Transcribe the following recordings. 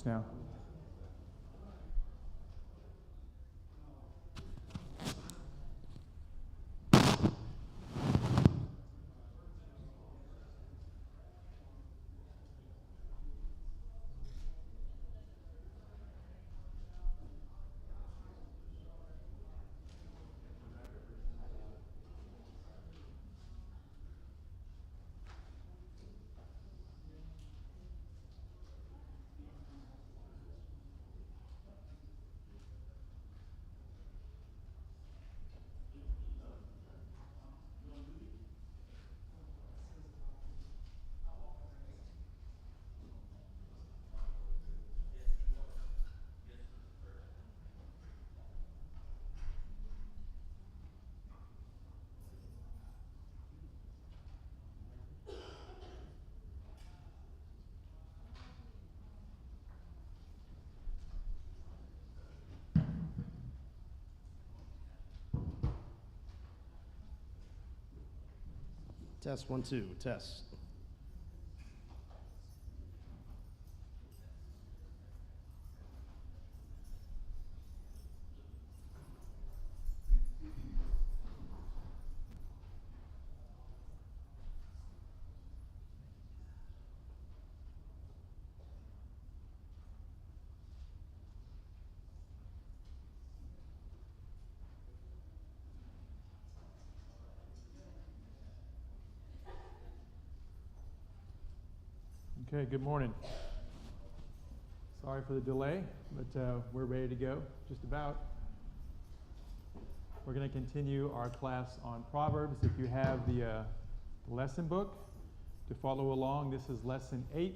now. Test 1, 2, test. Okay, good morning. Sorry for the delay, but we're ready to go, just about. We're going to continue our class on Proverbs. If you have the lesson book to follow along, this is lesson 8.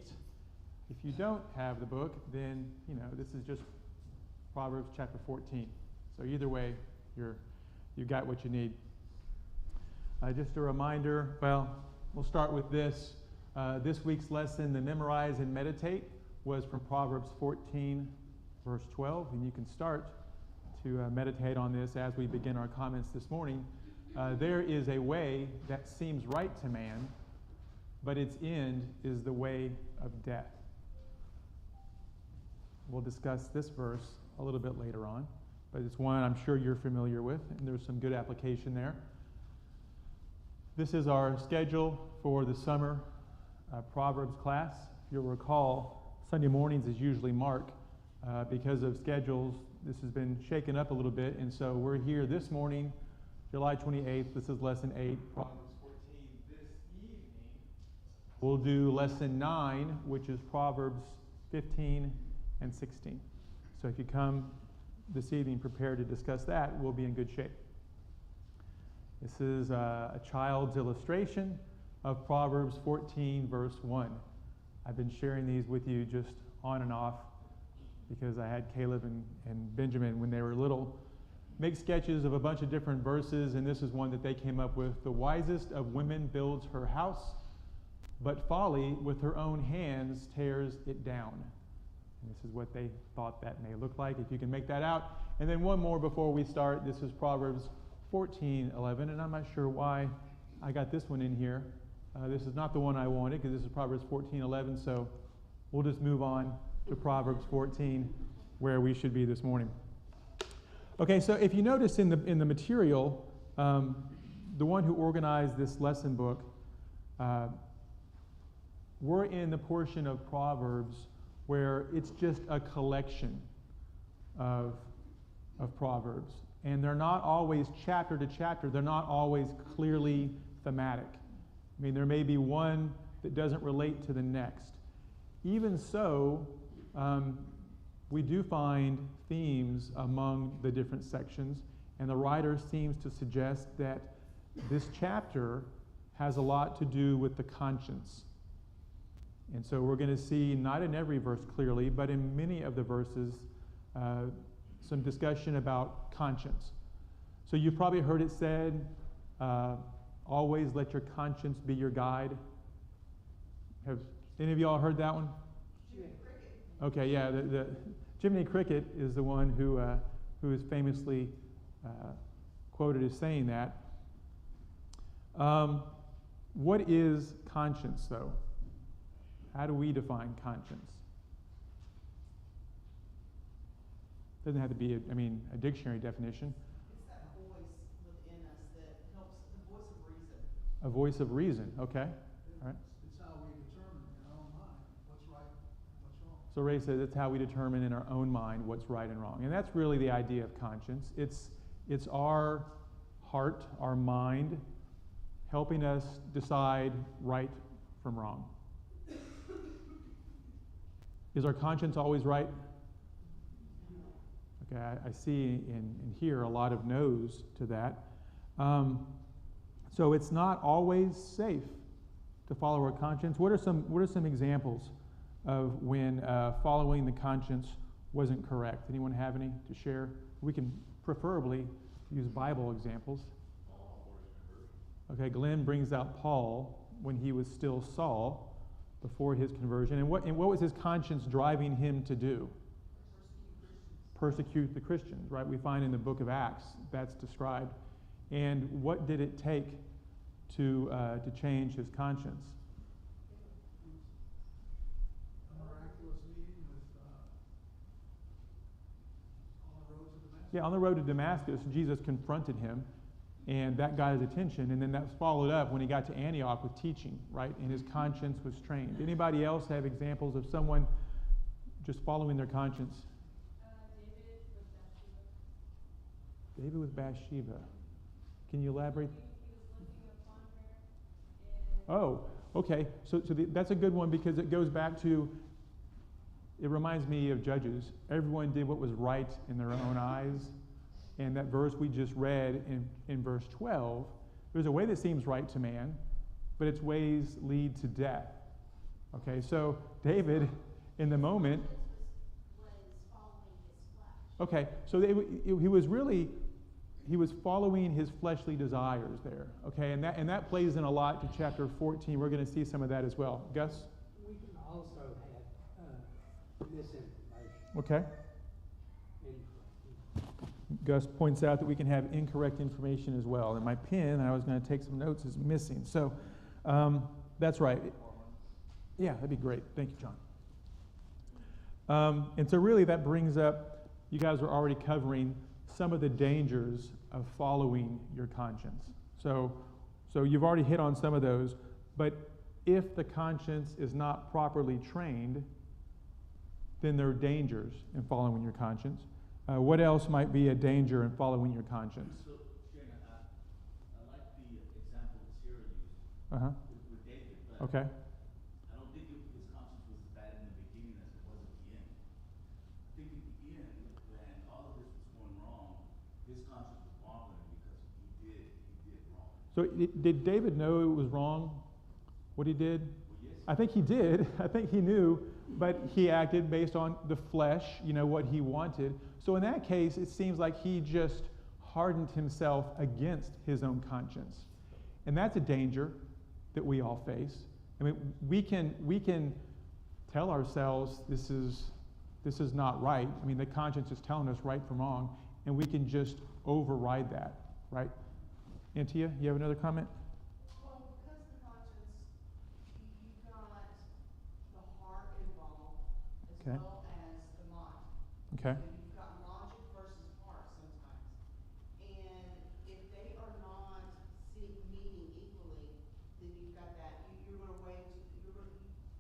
If you don't have the book, then, this is just Proverbs chapter 14. So either way, you got what you need. Just a reminder, we'll start with this. This week's lesson, the Memorize and Meditate, was from Proverbs 14, verse 12, and you can start to meditate on this as we begin our comments this morning. There is a way that seems right to man, but its end is the way of death. We'll discuss this verse a little bit later on, but it's one I'm sure you're familiar with, and there's some good application there. This is our schedule for the summer Proverbs class. If you'll recall, Sunday mornings is usually Mark. Because of schedules, this has been shaken up a little bit, and so we're here this morning, July 28th. This is lesson 8, Proverbs 14. This evening, we'll do lesson 9, which is Proverbs 15 and 16. So if you come this evening prepared to discuss that, we'll be in good shape. This is a child's illustration of Proverbs 14, verse 1. I've been sharing these with you just on and off because I had Caleb and Benjamin, when they were little, make sketches of a bunch of different verses, and this is one that they came up with. The wisest of women builds her house, but folly with her own hands tears it down. And this is what they thought that may look like, if you can make that out. And then one more before we start. This is Proverbs 14:11, and I'm not sure why I got this one in here. This is not the one I wanted, because this is Proverbs 14:11, so we'll just move on to Proverbs 14, where we should be this morning. Okay, so if you notice in the material, the one who organized this lesson book, we're in the portion of Proverbs where it's just a collection of Proverbs. And they're not always chapter to chapter. They're not always clearly thematic. I mean, there may be one that doesn't relate to the next. Even so, we do find themes among the different sections, and the writer seems to suggest that this chapter has a lot to do with the conscience. And so we're going to see, not in every verse clearly, but in many of the verses, some discussion about conscience. So you've probably heard it said, always let your conscience be your guide. Have any of y'all heard that one? Jiminy Cricket. Okay, yeah. The Jiminy Cricket is the one who is famously quoted as saying that. What is conscience, though? How do we define conscience? Doesn't have to be, a dictionary definition. It's that voice within us that helps, the voice of reason. A voice of reason, okay? All right. It's how we determine in our own mind what's right and what's wrong. So Ray says it's how we determine in our own mind what's right and wrong. And that's really the idea of conscience. It's our heart, our mind, helping us decide right from wrong. Is our conscience always right? Okay, I see and hear a lot of no's to that. So it's not always safe to follow our conscience. What are some examples of when following the conscience wasn't correct? Anyone have any to share? We can preferably use Bible examples. Okay, Glenn brings out Paul when he was still Saul before his conversion. And what was his conscience driving him to do? Persecute the Christians, right? We find in the book of Acts that's described. And what did it take to change his conscience? A miraculous meeting with on the road to Damascus. Yeah, on the road to Damascus, Jesus confronted him, and that got his attention. And then that was followed up when he got to Antioch with teaching, right? And his conscience was trained. Anybody else have examples of someone just following their conscience? David with Bathsheba. Can you elaborate? Oh, okay. So that's a good one because it goes back to, it reminds me of Judges. Everyone did what was right in their own eyes. And that verse we just read in verse 12, there's a way that seems right to man, but its ways lead to death. Okay, so David, in the moment, okay, so he was following his fleshly desires there. Okay, and that plays in a lot to chapter 14. We're going to see some of that as well. Gus? We can also have misinformation. Okay. Gus points out that we can have incorrect information as well. And my pen, I was going to take some notes, is missing. So that's right. Yeah, that'd be great. Thank you, John. And so really that brings up, you guys are already covering some of the dangers of following your conscience. So you've already hit on some of those. But if the conscience is not properly trained, then there are dangers in following your conscience. What else might be a danger in following your conscience? So, Shana, I like the example that Sarah used with David, but Okay. I don't think his conscience was as bad in the beginning as it was at the end. I think at the end, when all of this was going wrong, his conscience was bothering him because he did wrong. So did David know it was wrong, what he did? Well, yes. I think he did. I think he knew, but he acted based on the flesh, what he wanted. So in that case, it seems like he just hardened himself against his own conscience. And that's a danger that we all face. I mean, we can tell ourselves this is not right. I mean, the conscience is telling us right from wrong, and we can just override that, right? Antia, you have another comment? Well, because the conscience, you've got the heart involved as Okay. well as the mind. Okay. So you've got logic versus heart sometimes. And if they are not meeting equally, then you've got that. You're going to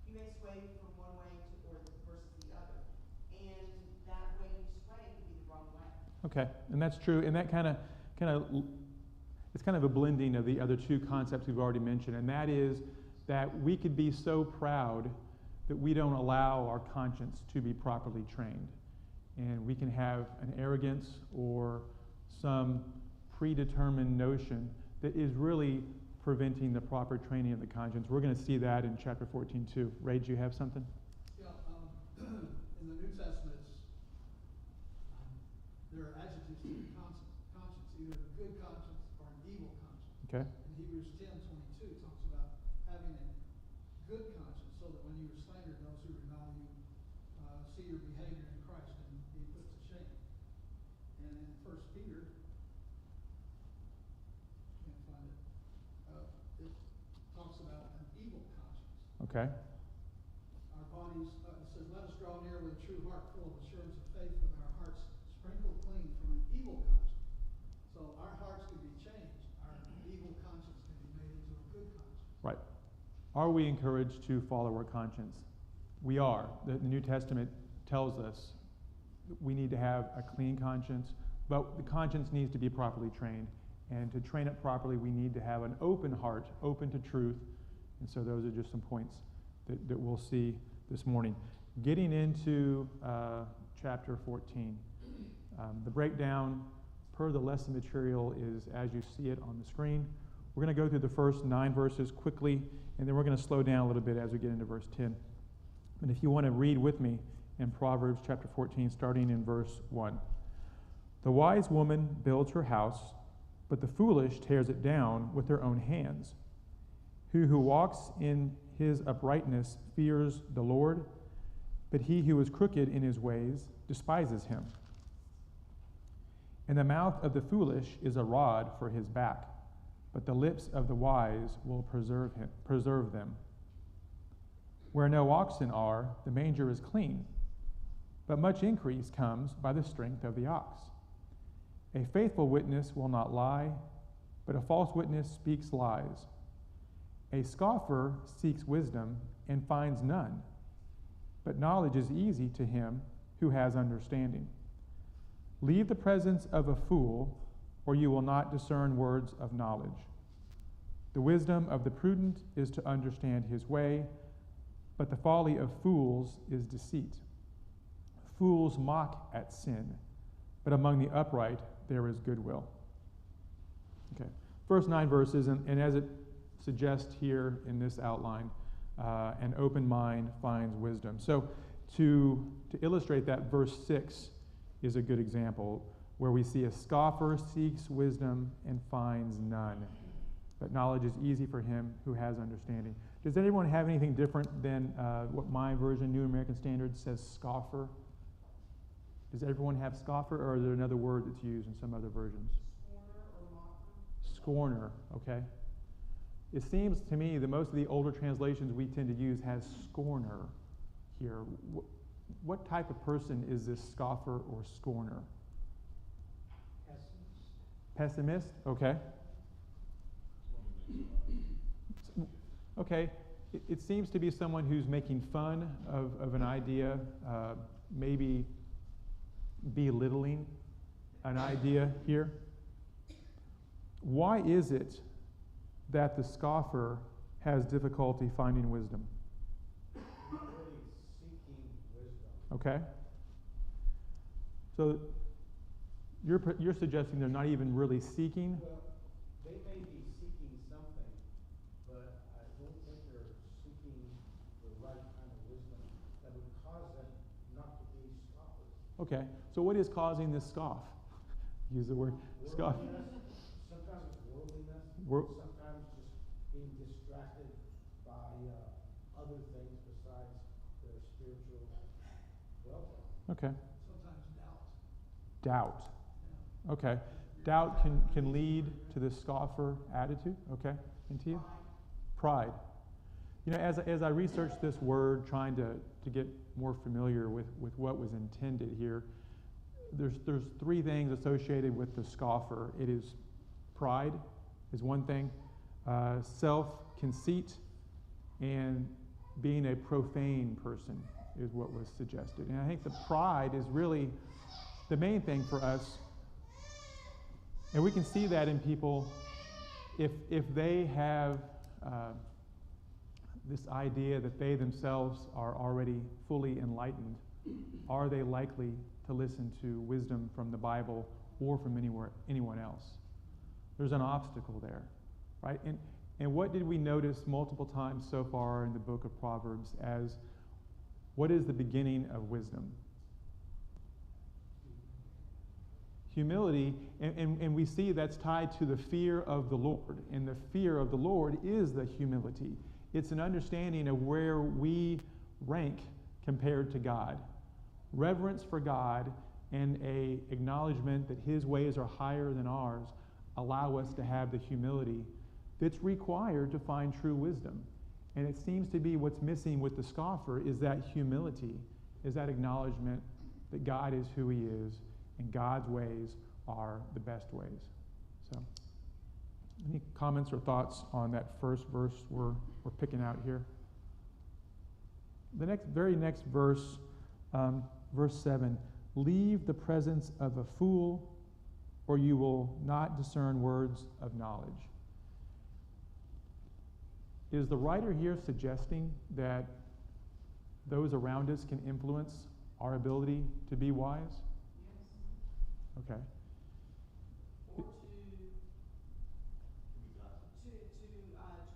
you may sway from one way or versus the other. And that way you sway could be the wrong way. Okay, and that's true, and that it's kind of a blending of the other two concepts we've already mentioned, and that is that we could be so proud that we don't allow our conscience to be properly trained. And we can have an arrogance or some predetermined notion that is really preventing the proper training of the conscience. We're going to see that in chapter 14 too. Ray, do you have something? Yeah, in the New Testament, there are adjectives to the conscience, either a good conscience or an evil conscience. Okay. In Hebrews 10:22, it talks about having a good conscience, so that when you are slandered, those who revile you see your behavior in Christ and be put to shame. And in 1 Peter, can't find it, it talks about an evil conscience. Okay. Our bodies, it says, let us draw near with a true heart full of assurance of faith, with our hearts Right. Are we encouraged to follow our conscience? We are. The New Testament tells us we need to have a clean conscience, but the conscience needs to be properly trained. And to train it properly, we need to have an open heart, open to truth. And so those are just some points that we'll see this morning. Getting into chapter 14. The breakdown per the lesson material is as you see it on the screen. We're going to go through the first 9 verses quickly, and then we're going to slow down a little bit as we get into verse 10. And if you want to read with me in Proverbs chapter 14, starting in verse 1. The wise woman builds her house, but the foolish tears it down with their own hands. He who walks in his uprightness fears the Lord, but he who is crooked in his ways despises him. In the mouth of the foolish is a rod for his back, but the lips of the wise will preserve them. Where no oxen are, the manger is clean, but much increase comes by the strength of the ox. A faithful witness will not lie, but a false witness speaks lies. A scoffer seeks wisdom and finds none, but knowledge is easy to him who has understanding. Leave the presence of a fool, or you will not discern words of knowledge. The wisdom of the prudent is to understand his way, but the folly of fools is deceit. Fools mock at sin, but among the upright there is goodwill. Okay, first 9 verses, and as it suggests here in this outline, an open mind finds wisdom. So to illustrate that, verse 6 is a good example where we see a scoffer seeks wisdom and finds none, but knowledge is easy for him who has understanding. Does anyone have anything different than what my version, New American Standard, says scoffer? Does everyone have scoffer, or is there another word that's used in some other versions? Scorner or mocker. Scorner, okay. It seems to me that most of the older translations we tend to use has scorner here. What type of person is this scoffer or scorner? Pessimist. Pessimist? Okay. Okay. It seems to be someone who's making fun of an idea, maybe belittling an idea here. Why is it that the scoffer has difficulty finding wisdom? Really seeking wisdom. Okay. So you're suggesting they're not even really seeking? Well, they may be seeking something, but I don't think they're seeking the right kind of wisdom that would cause them not to be scoffers. Okay. So what is causing this scoff? Use the word scoff. Sometimes it's worldliness. Wor- Sometimes just being distracted by other things besides their spiritual welfare. Okay. Sometimes doubt. Doubt. Yeah. Okay. Doubt can lead to the scoffer attitude. Okay. And to you? Pride. You know, as I researched this word, trying to get more familiar with what was intended here, there's 3 things associated with the scoffer. It is pride is one thing, self-conceit, and being a profane person is what was suggested. And I think the pride is really the main thing for us. And we can see that in people if they have this idea that they themselves are already fully enlightened, are they likely to listen to wisdom from the Bible or from anyone else? There's an obstacle there, right? And what did we notice multiple times so far in the book of Proverbs as what is the beginning of wisdom? Humility, and we see that's tied to the fear of the Lord. And the fear of the Lord is the humility. It's an understanding of where we rank compared to God. Reverence for God and a acknowledgement that his ways are higher than ours allow us to have the humility that's required to find true wisdom. And it seems to be what's missing with the scoffer is that humility, is that acknowledgement that God is who he is and God's ways are the best ways. So Any comments or thoughts on that first verse we're picking out here? The very next verse, verse 7, leave the presence of a fool, or you will not discern words of knowledge. Is the writer here suggesting that those around us can influence our ability to be wise? Yes. Okay. Or to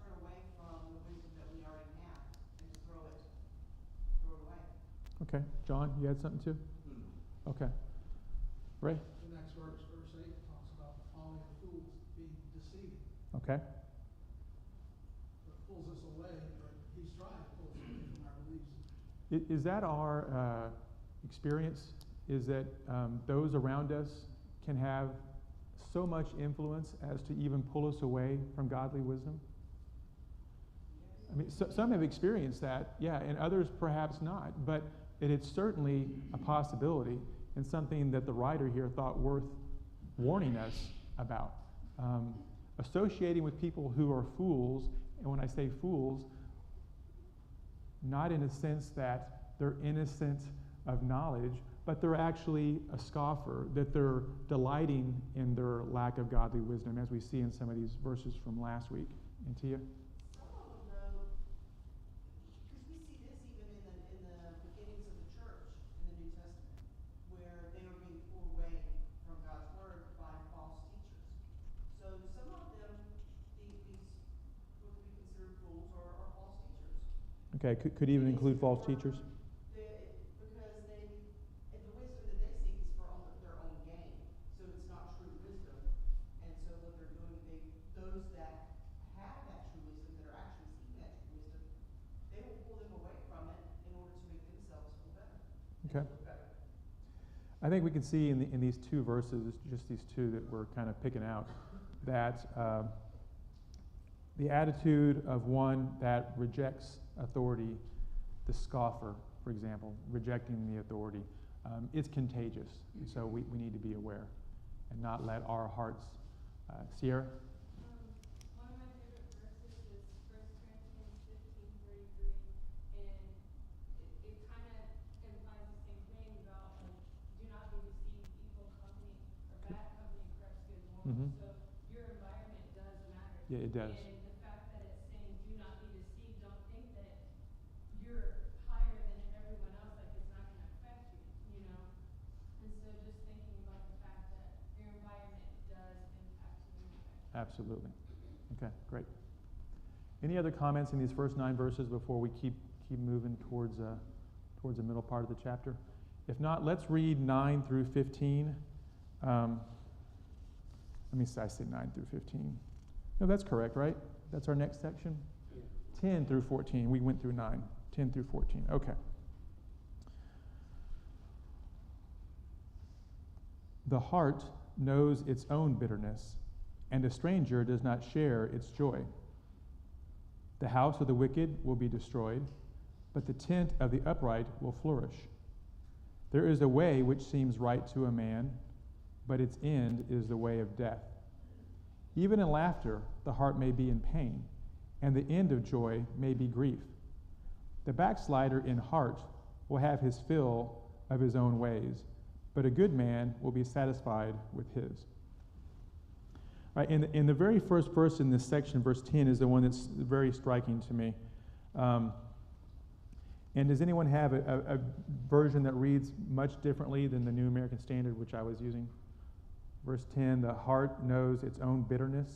turn away from the wisdom that we already have and to throw it away. Okay. John, you had something too? Okay. Ray? The next verse, verse 8, talks about the folly of fools being deceiving. Okay. It pulls us away, but he's trying to pull us away from our beliefs. Is that our experience? Is that those around us can have so much influence as to even pull us away from godly wisdom? I mean, some have experienced that, yeah, and others perhaps not, but it's certainly a possibility and something that the writer here thought worth warning us about. Associating with people who are fools, and when I say fools, not in a sense that they're innocent of knowledge, but they're actually a scoffer, that they're delighting in their lack of godly wisdom, as we see in some of these verses from last week. And Tia? Some of them know, because we see this even in the beginnings of the church in the New Testament, where they were being pulled away from God's word by false teachers. So some of them, these what we consider fools are false teachers. Okay, could even include false teachers? Because and the wisdom that they seek is for their own gain. So it's not true wisdom. And so what they're doing, those that have that true wisdom, that are actually seeking that true wisdom, they will pull them away from it in order to make themselves feel better. Okay. I think we can see in these two verses, just these two that we're kind of picking out, that the attitude of one that rejects authority, the scoffer, for example, rejecting the authority, it's contagious. And so we need to be aware and not let our hearts. Sierra? One of my favorite verses is 1 Corinthians 15:33, and it kind of implies the same thing about, like, do not be deceived, evil company or bad company corrupts good morals. Mhm. So your environment does matter. Yeah, it does. And the fact that it's saying do not be deceived, don't think that you're higher than everyone else, like it's not going to affect you, you know? And so just thinking about the fact that your environment does impact you and affect you. Absolutely. Okay, great. Any other comments in these first 9 verses before we keep moving towards the middle part of the chapter? If not, let's read 9 through 15. I say 9 through 15. No, that's correct, right? That's our next section? 10 through 14. We went through 9. 10 through 14. Okay. The heart knows its own bitterness, and a stranger does not share its joy. The house of the wicked will be destroyed, but the tent of the upright will flourish. There is a way which seems right to a man, but its end is the way of death. Even in laughter, the heart may be in pain, and the end of joy may be grief. The backslider in heart will have his fill of his own ways, but a good man will be satisfied with his. Right, in the very first verse in this section, verse 10, is the one that's very striking to me. And does anyone have a version that reads much differently than the New American Standard, which I was using? Verse 10, the heart knows its own bitterness,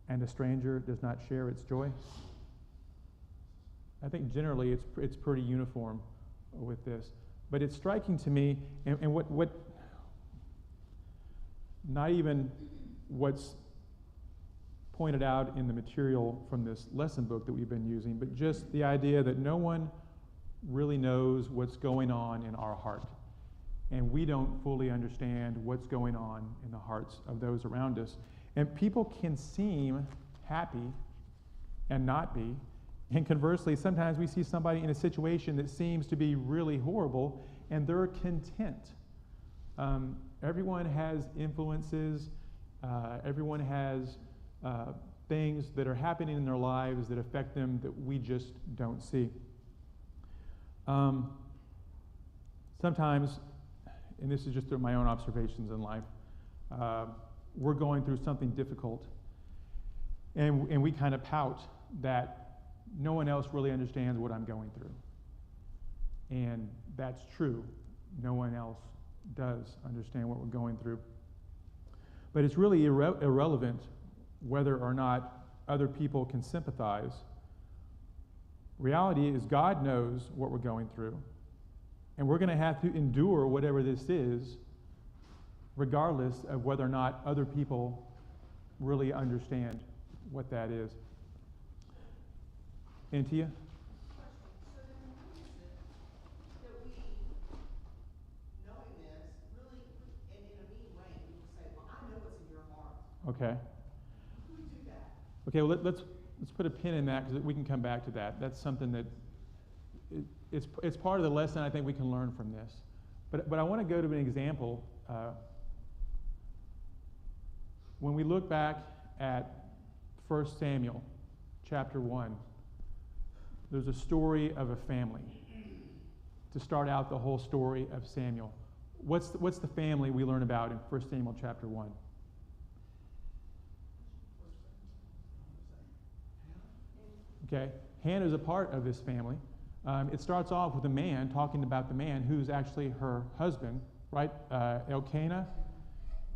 and a stranger does not share its joy. I think generally it's pretty uniform with this. But it's striking to me, and what not even what's pointed out in the material from this lesson book that we've been using, but just the idea that no one really knows what's going on in our heart. And we don't fully understand what's going on in the hearts of those around us. And people can seem happy and not be. And conversely, sometimes we see somebody in a situation that seems to be really horrible, and they're content. Everyone has influences. Everyone has things that are happening in their lives that affect them that we just don't see. Sometimes, and this is just through my own observations in life, we're going through something difficult, and we kind of pout that no one else really understands what I'm going through. And that's true. No one else does understand what we're going through. But it's really irrelevant whether or not other people can sympathize. Reality is God knows what we're going through, and we're going to have to endure whatever this is, regardless of whether or not other people really understand what that is. Antia? Question, so then what is it that we, knowing this, really, and in a mean way, we will say, well, I know what's in your heart. Okay. Who would do that? Okay, well, let's put a pin in that because we can come back to that. That's something that it's part of the lesson I think we can learn from this. But I want to go to an example. When we look back at 1 Samuel chapter 1, there's a story of a family. To start out the whole story of Samuel. What's the family we learn about in 1 Samuel chapter 1? Okay, Hannah is a part of this family. It starts off with a man talking about the man who's actually her husband, right? Elkanah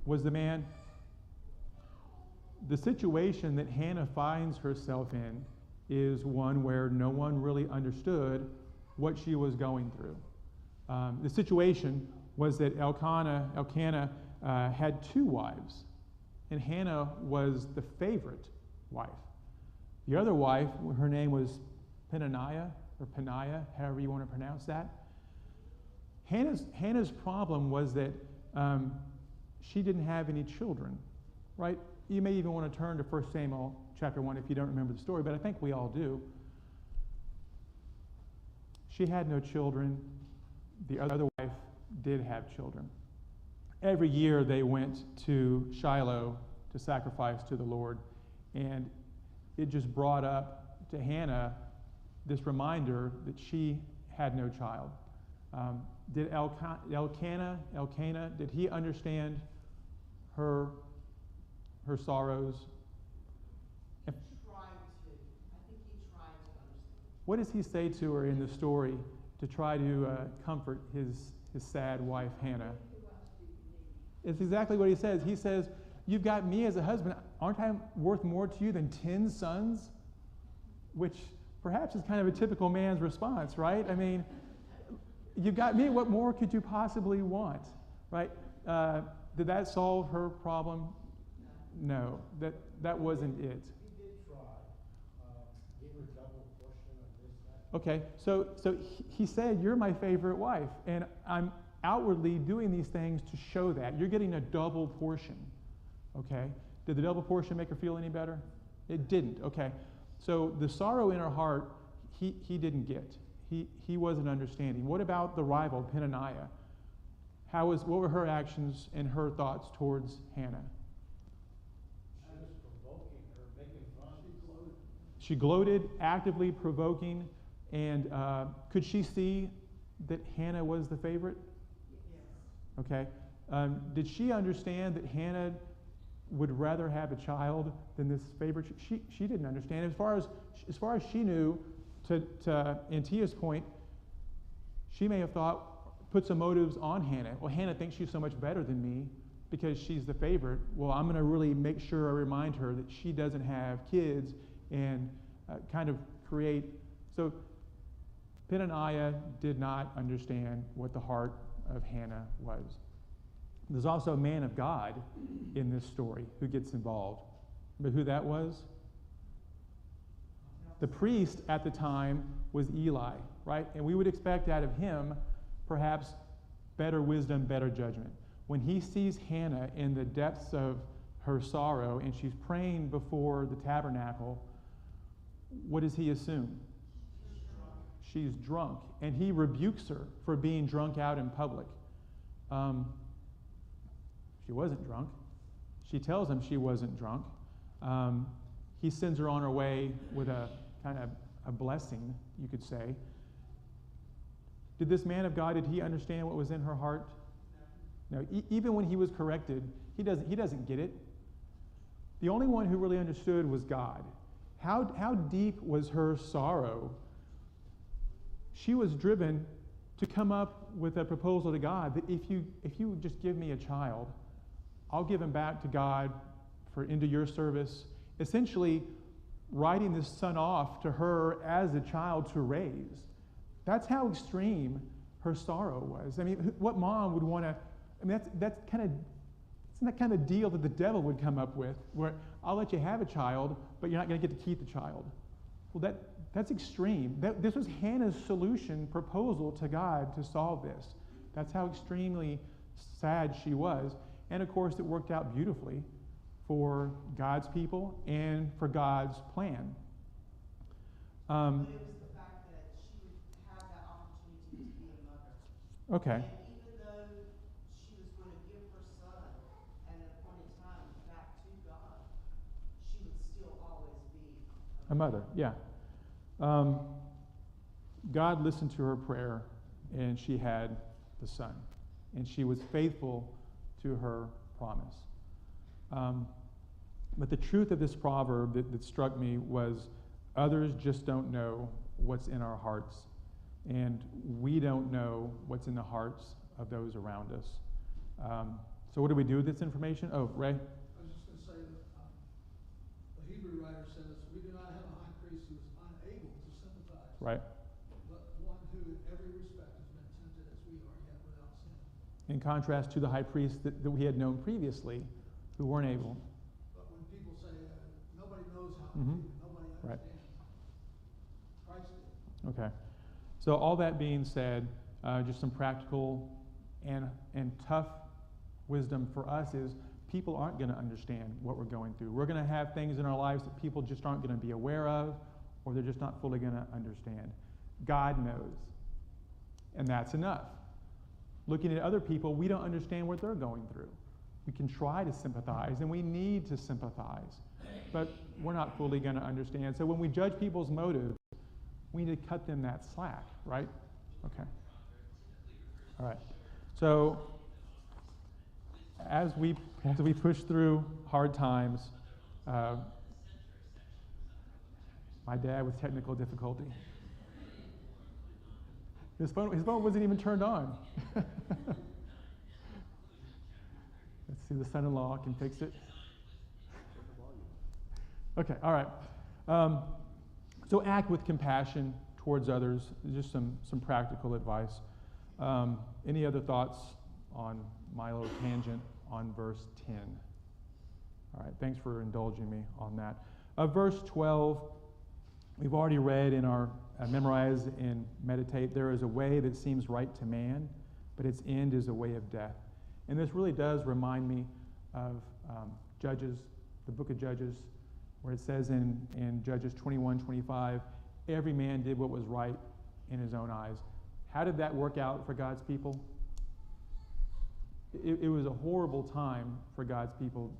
was the man. The situation that Hannah finds herself in is one where no one really understood what she was going through. The situation was that Elkanah had two wives, and Hannah was the favorite wife. The other wife, her name was Peninnah, or Peninnah, however you want to pronounce that. Hannah's problem was that she didn't have any children, right? You may even want to turn to 1 Samuel chapter 1 if you don't remember the story, but I think we all do. She had no children. The other wife did have children. Every year they went to Shiloh to sacrifice to the Lord, and it just brought up to Hannah this reminder that she had no child. Did Elkanah, did he understand her sorrows? He tried to. I think he tried to understand. What does he say to her in the story to try to comfort his sad wife, Hannah? It's exactly what he says. He says, you've got me as a husband. Aren't I worth more to you than 10 sons? Which perhaps is kind of a typical man's response, right? I mean, you've got me. What more could you possibly want, right? Did that solve her problem? No, that wasn't it. He did try. Gave her double portion of this, that. Okay, so he said, you're my favorite wife, and I'm outwardly doing these things to show that. You're getting a double portion, okay? Did the double portion make her feel any better? It didn't, okay. So the sorrow in her heart, he didn't get. He wasn't understanding. What about the rival, Peninnah? What were her actions and her thoughts towards Hannah? She was provoking her, making fun. She gloated, actively provoking, and could she see that Hannah was the favorite? Yes. Okay. Did she understand that Hannah would rather have a child than this favorite? She didn't understand. As far as she knew, to Antia's point, she may have put some motives on Hannah. Well, Hannah thinks she's so much better than me because she's the favorite. Well, I'm going to really make sure I remind her that she doesn't have kids and kind of create. So Peninnah did not understand what the heart of Hannah was. There's also a man of God in this story who gets involved. Remember who that was? The priest at the time was Eli, right? And we would expect out of him perhaps better wisdom, better judgment. When he sees Hannah in the depths of her sorrow and she's praying before the tabernacle, what does he assume? She's drunk. And he rebukes her for being drunk out in public. She wasn't drunk. She tells him she wasn't drunk. He sends her on her way with a kind of a blessing, you could say. Did this man of God, did he understand what was in her heart? No. Even when he was corrected, he doesn't get it. The only one who really understood was God. How deep was her sorrow? She was driven to come up with a proposal to God that if you would just give me a child, I'll give him back to God into your service. Essentially, writing this son off to her as a child to raise. That's how extreme her sorrow was. I mean, what mom would want to? I mean, that's that kind of deal that the devil would come up with, where I'll let you have a child, but you're not going to get to keep the child. Well, that's extreme. This was Hannah's solution proposal to God to solve this. That's how extremely sad she was. And of course, it worked out beautifully for God's people and for God's plan. But it was the fact that she would have that opportunity to be a mother. Okay. And even though she was going to give her son at an appointed time back to God, she would still always be A mother, yeah. God listened to her prayer, and she had the son. And she was faithful to her promise. But the truth of this proverb that struck me was others just don't know what's in our hearts. And we don't know what's in the hearts of those around us. So what do we do with this information? Oh, Ray? I was just going to say that the Hebrew writer says, we do not have a high priest who is unable to sympathize, Right. but one who in every respect has been tempted as we are, yet without sin. In contrast to the high priest that we had known previously, who weren't able. But when people say, nobody knows how to Mhm. do it, nobody Right. understands, Christ did. Okay. So all that being said, just some practical and tough wisdom for us is people aren't going to understand what we're going through. We're going to have things in our lives that people just aren't going to be aware of, or they're just not fully going to understand. God knows. And that's enough. Looking at other people, we don't understand what they're going through. We can try to sympathize, and we need to sympathize, but we're not fully going to understand. So when we judge people's motives, we need to cut them that slack, right? Okay. All right. So as we push through hard times, my dad with technical difficulty. His phone wasn't even turned on. Let's see, the son-in-law can fix it. Okay, all right. So act with compassion towards others. Just some practical advice. Any other thoughts on my little tangent on verse 10? All right, thanks for indulging me on that. Verse 12, we've already read in our memorize and meditate, there is a way that seems right to man, but its end is a way of death. And this really does remind me of Judges, the book of Judges, where it says in Judges 21:25, every man did what was right in his own eyes. How did that work out for God's people? It was a horrible time for God's people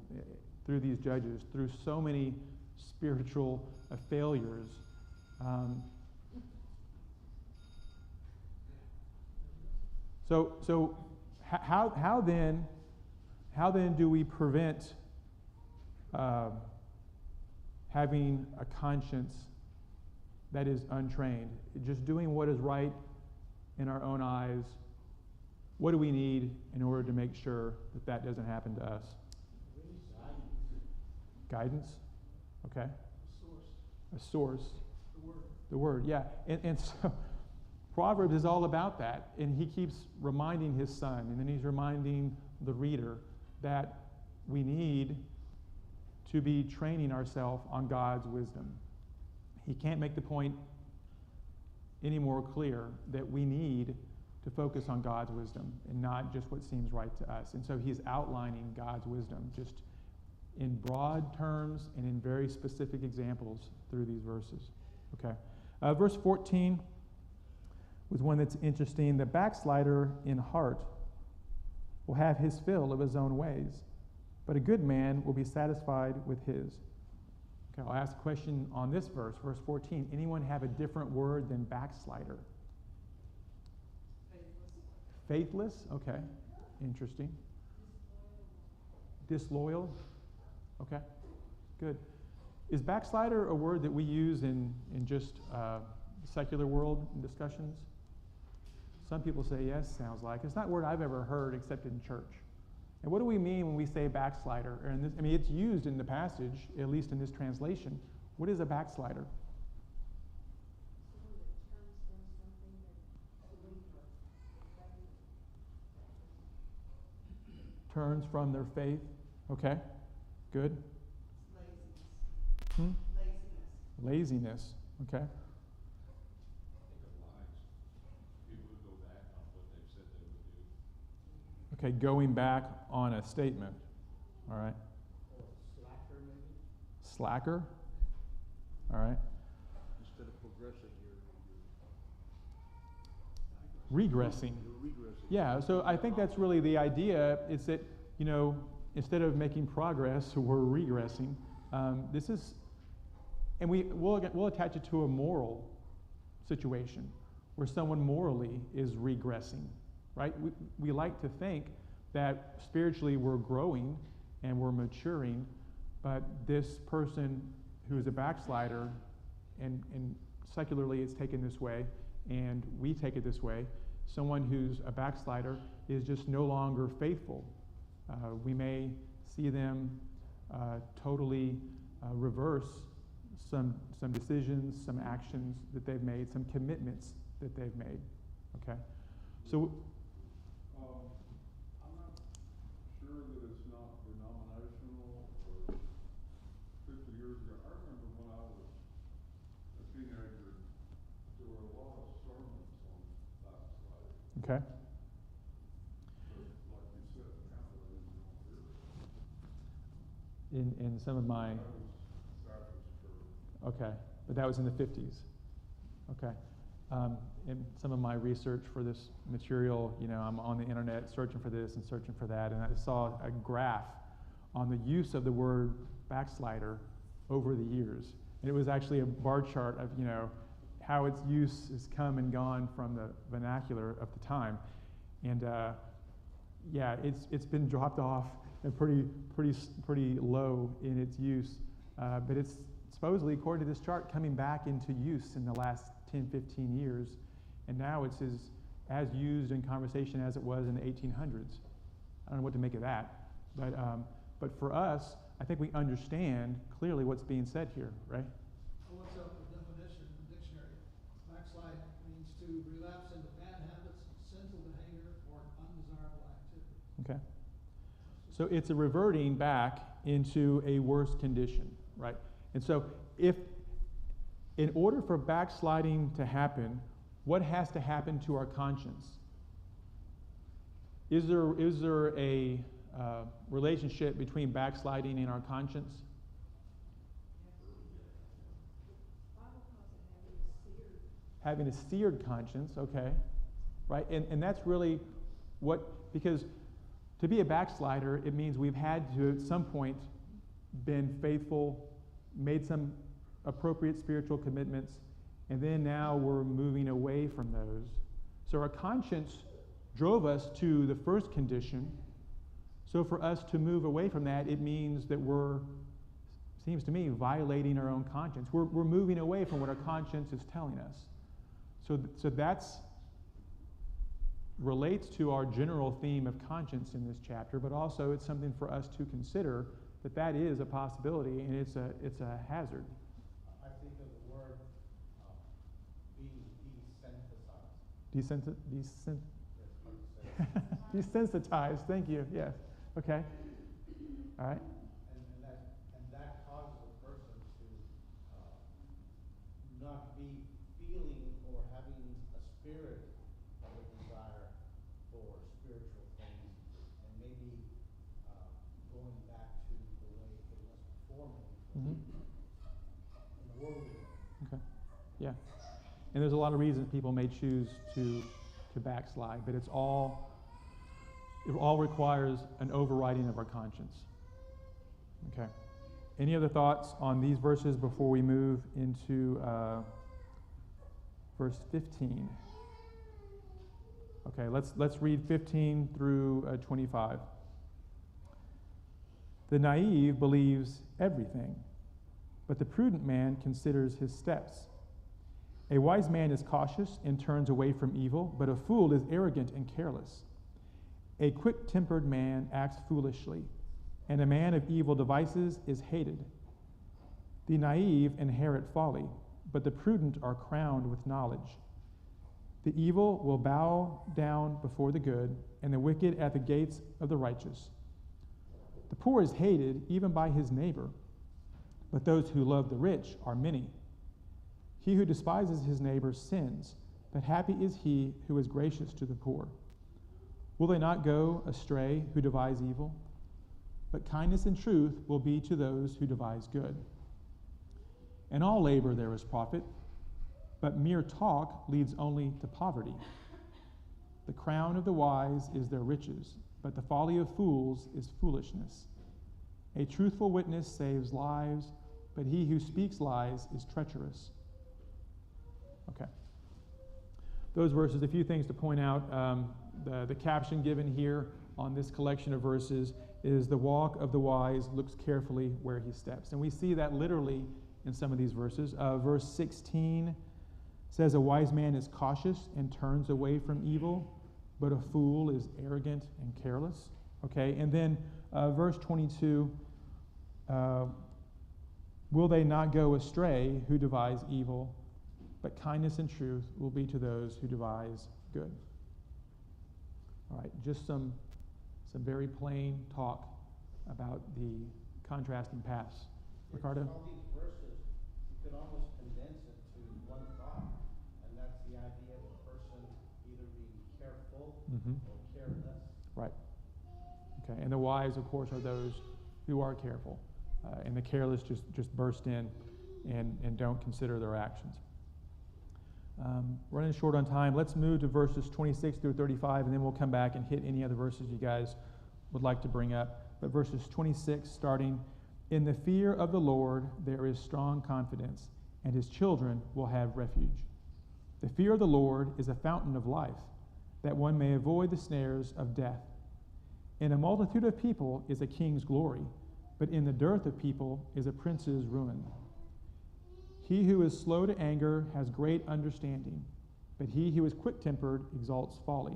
through these judges, through so many spiritual failures. So how then do we prevent having a conscience that is untrained? Just doing what is right in our own eyes. What do we need in order to make sure that doesn't happen to us? Guidance? Okay. A source. The Word, yeah. And so Proverbs is all about that. And he keeps reminding his son, and then he's reminding the reader that we need to be training ourselves on God's wisdom. He can't make the point any more clear that we need to focus on God's wisdom and not just what seems right to us. And so he's outlining God's wisdom just in broad terms and in very specific examples through these verses. Okay. Verse 14 was one that's interesting. The backslider in heart will have his fill of his own ways, but a good man will be satisfied with his. Okay, I'll ask a question on this verse, verse 14. Anyone have a different word than backslider? Faithless? Okay, interesting. Disloyal? Okay, good. Is backslider a word that we use in just secular world discussions? Some people say yes, sounds like. It's not a word I've ever heard except in church. And what do we mean when we say backslider? And this, I mean, it's used in the passage, at least in this translation. What is a backslider? Turns from their faith. Okay, good. Laziness. Laziness. Okay. Okay, going back on a statement. All right. Or slacker maybe? Slacker. All right. Instead of progressing, Regressing. you're regressing. Yeah, so I think that's really the idea, is that, you know, instead of making progress, we're regressing. This is, and we'll attach it to a moral situation where someone morally is regressing, right? We like to think that spiritually we're growing and we're maturing, but this person who is a backslider, and secularly it's taken this way, and we take it this way, someone who's a backslider is just no longer faithful. We may see them totally reverse some decisions, some actions that they've made, some commitments that they've made. Okay, so I'm not sure that it's not denominational or 50 years ago. I remember when I was a teenager, there were a lot of sermons on backsliding. okay. But like you said, nowadays you don't hear it. In some of my, That was Baptist church. okay, but that was in the 50s. Okay. In some of my research for this material, you know, I'm on the internet searching for this and searching for that, and I saw a graph on the use of the word backslider over the years. And it was actually a bar chart of, you know, how its use has come and gone from the vernacular of the time. And yeah, it's been dropped off and pretty low in its use. But it's supposedly, according to this chart, coming back into use in the last 10, 15 years. And now it's as used in conversation as it was in the 1800s. I don't know what to make of that. But for us, I think we understand clearly what's being said here, right? Well, what's up with definition in the dictionary? Backslide means to relapse into bad habits, sinful behavior, or undesirable activity. Okay. So it's a reverting back into a worse condition, right? And so if, in order for backsliding to happen, what has to happen to our conscience? Is there a relationship between backsliding and our conscience? Having a seared conscience, okay, right? And that's really what, because to be a backslider, it means we've had to, at some point, been faithful, made some appropriate spiritual commitments, and then now we're moving away from those. So our conscience drove us to the first condition. So for us to move away from that, it means that we're, seems to me, violating our own conscience. We're moving away from what our conscience is telling us. So that's relates to our general theme of conscience in this chapter, but also it's something for us to consider that is a possibility, and it's a hazard. I think of the word being desensitized. Desensitized, thank you, yes. Okay. All right. And that causes a person to not be feeling or having a spirit of a desire for spiritual things, and maybe going back to the way it was before, maybe in the worldly way. Okay. Yeah. And there's a lot of reasons people may choose to backslide, but it all requires an overriding of our conscience. Okay. Any other thoughts on these verses before we move into verse 15? Okay, let's read 15 through 25. The naive believes everything, but the prudent man considers his steps. A wise man is cautious and turns away from evil, but a fool is arrogant and careless. A quick-tempered man acts foolishly, and a man of evil devices is hated. The naive inherit folly, but the prudent are crowned with knowledge. The evil will bow down before the good, and the wicked at the gates of the righteous. The poor is hated even by his neighbor, but those who love the rich are many. He who despises his neighbor sins, but happy is he who is gracious to the poor. Will they not go astray who devise evil? But kindness and truth will be to those who devise good. In all labor there is profit, but mere talk leads only to poverty. The crown of the wise is their riches, but the folly of fools is foolishness. A truthful witness saves lives, but he who speaks lies is treacherous. Okay. Those verses, a few things to point out. The caption given here on this collection of verses is the walk of the wise looks carefully where he steps. And we see that literally in some of these verses. Verse 16 says, a wise man is cautious and turns away from evil, but a fool is arrogant and careless. Okay, and then verse 22, will they not go astray who devise evil, but kindness and truth will be to those who devise good. All right, just some very plain talk about the contrasting paths. Ricardo? All these verses, you could almost condense it to one thought, and that's the idea of a person either being careful or careless. Right. Okay, and the wise, of course, are those who are careful, and the careless just burst in and don't consider their actions. Running short on time, let's move to verses 26 through 35, and then we'll come back and hit any other verses you guys would like to bring up. But verses 26 starting, in the fear of the Lord there is strong confidence, and his children will have refuge. The fear of the Lord is a fountain of life, that one may avoid the snares of death. In a multitude of people is a king's glory, but in the dearth of people is a prince's ruin. He who is slow to anger has great understanding, but he who is quick-tempered exalts folly.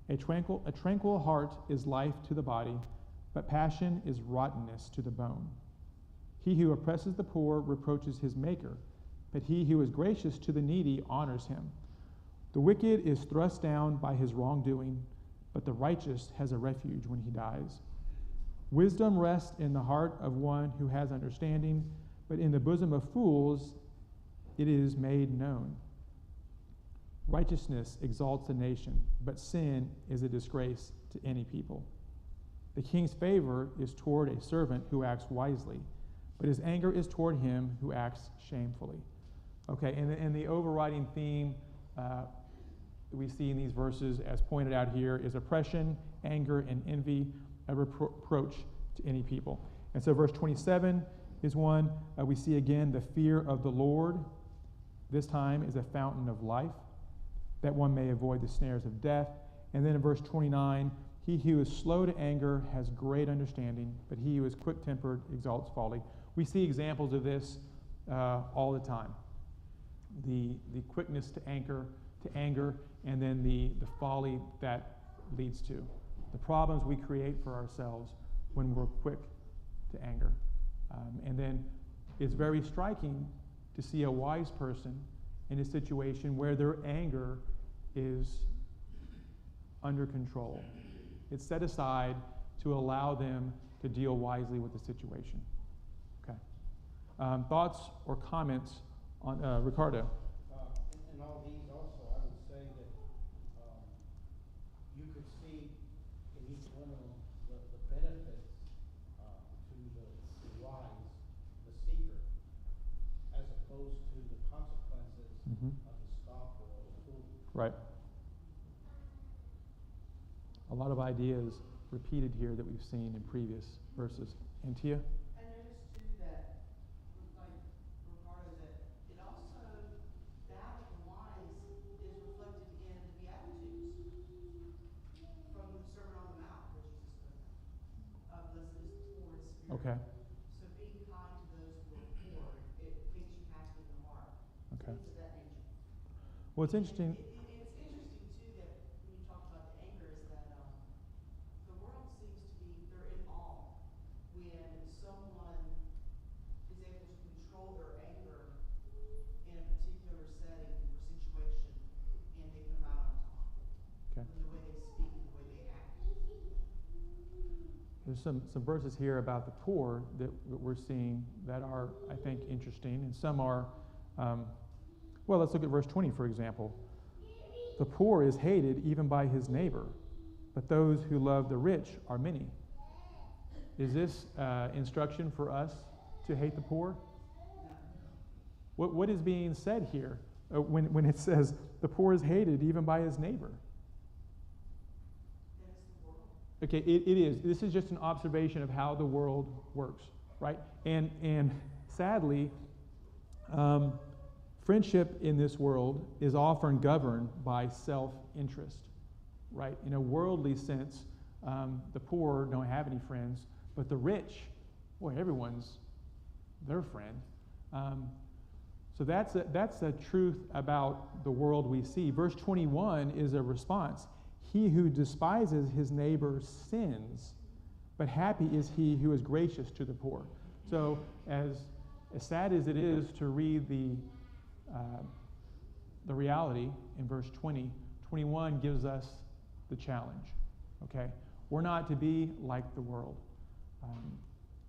A tranquil heart is life to the body, but passion is rottenness to the bone. He who oppresses the poor reproaches his maker, but he who is gracious to the needy honors him. The wicked is thrust down by his wrongdoing, but the righteous has a refuge when he dies. Wisdom rests in the heart of one who has understanding, but in the bosom of fools it is made known. Righteousness exalts a nation, but sin is a disgrace to any people. The king's favor is toward a servant who acts wisely, but his anger is toward him who acts shamefully. Okay, and the overriding theme that we see in these verses, as pointed out here, is oppression, anger, and envy, a reproach to any people. And so verse 27 is one we see again, the fear of the Lord. This time is a fountain of life, that one may avoid the snares of death. And then in verse 29, he who is slow to anger has great understanding, but he who is quick-tempered exalts folly. We see examples of this all the time. The quickness to anger, and then the folly that leads to. The problems we create for ourselves when we're quick to anger. And then it's very striking to see a wise person in a situation where their anger is under control. It's set aside to allow them to deal wisely with the situation. Okay. Thoughts or comments on Ricardo? In all these also, I would say that you could see in each one of them the benefits to the wise, the seeker, as opposed to the consequences of the scoffer or the fool. Right. A lot of ideas repeated here that we've seen in previous verses. Antia? I noticed too Well, it's interesting. It's interesting too that when you talk about the anger is that, the world seems to be, they're in awe when someone is able to control their anger in a particular setting or situation, and they come out on top. Okay. In the way they speak and the way they act. There's some verses here about the poor that we're seeing that are, I think, interesting, and some are, well, let's look at verse 20, for example. The poor is hated even by his neighbor, but those who love the rich are many. Is this instruction for us to hate the poor? What is being said here when it says the poor is hated even by his neighbor? That is the world. Okay, it is. This is just an observation of how the world works, right? And sadly, friendship in this world is often governed by self-interest, right? In a worldly sense, the poor don't have any friends, but the rich, boy, everyone's their friend. So that's the truth about the world we see. Verse 21 is a response. He who despises his neighbor sins, but happy is he who is gracious to the poor. So as sad as it is to read the reality in verse 20, 21 gives us the challenge, okay? We're not to be like the world.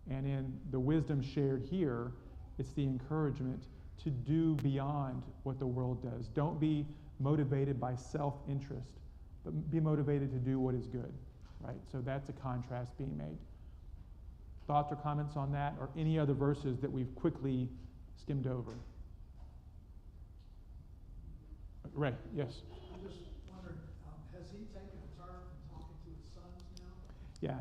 And in the wisdom shared here, it's the encouragement to do beyond what the world does. Don't be motivated by self-interest, but be motivated to do what is good, right? So that's a contrast being made. Thoughts or comments on that, or any other verses that we've quickly skimmed over? Ray, yes. I just wondered, has he taken a turn from talking to his sons now? Yeah.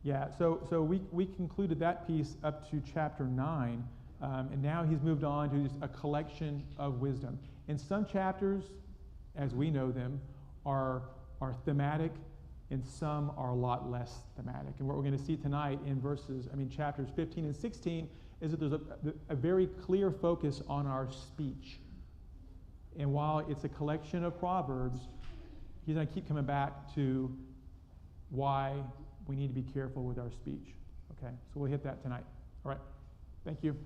Yeah, so we concluded that piece up to chapter 9, and now he's moved on to just a collection of wisdom. And some chapters, as we know them, are thematic, and some are a lot less thematic. And what we're going to see tonight in chapters 15 and 16 is that there's a very clear focus on our speech. And while it's a collection of Proverbs, he's going to keep coming back to why we need to be careful with our speech. Okay, so we'll hit that tonight. All right, thank you.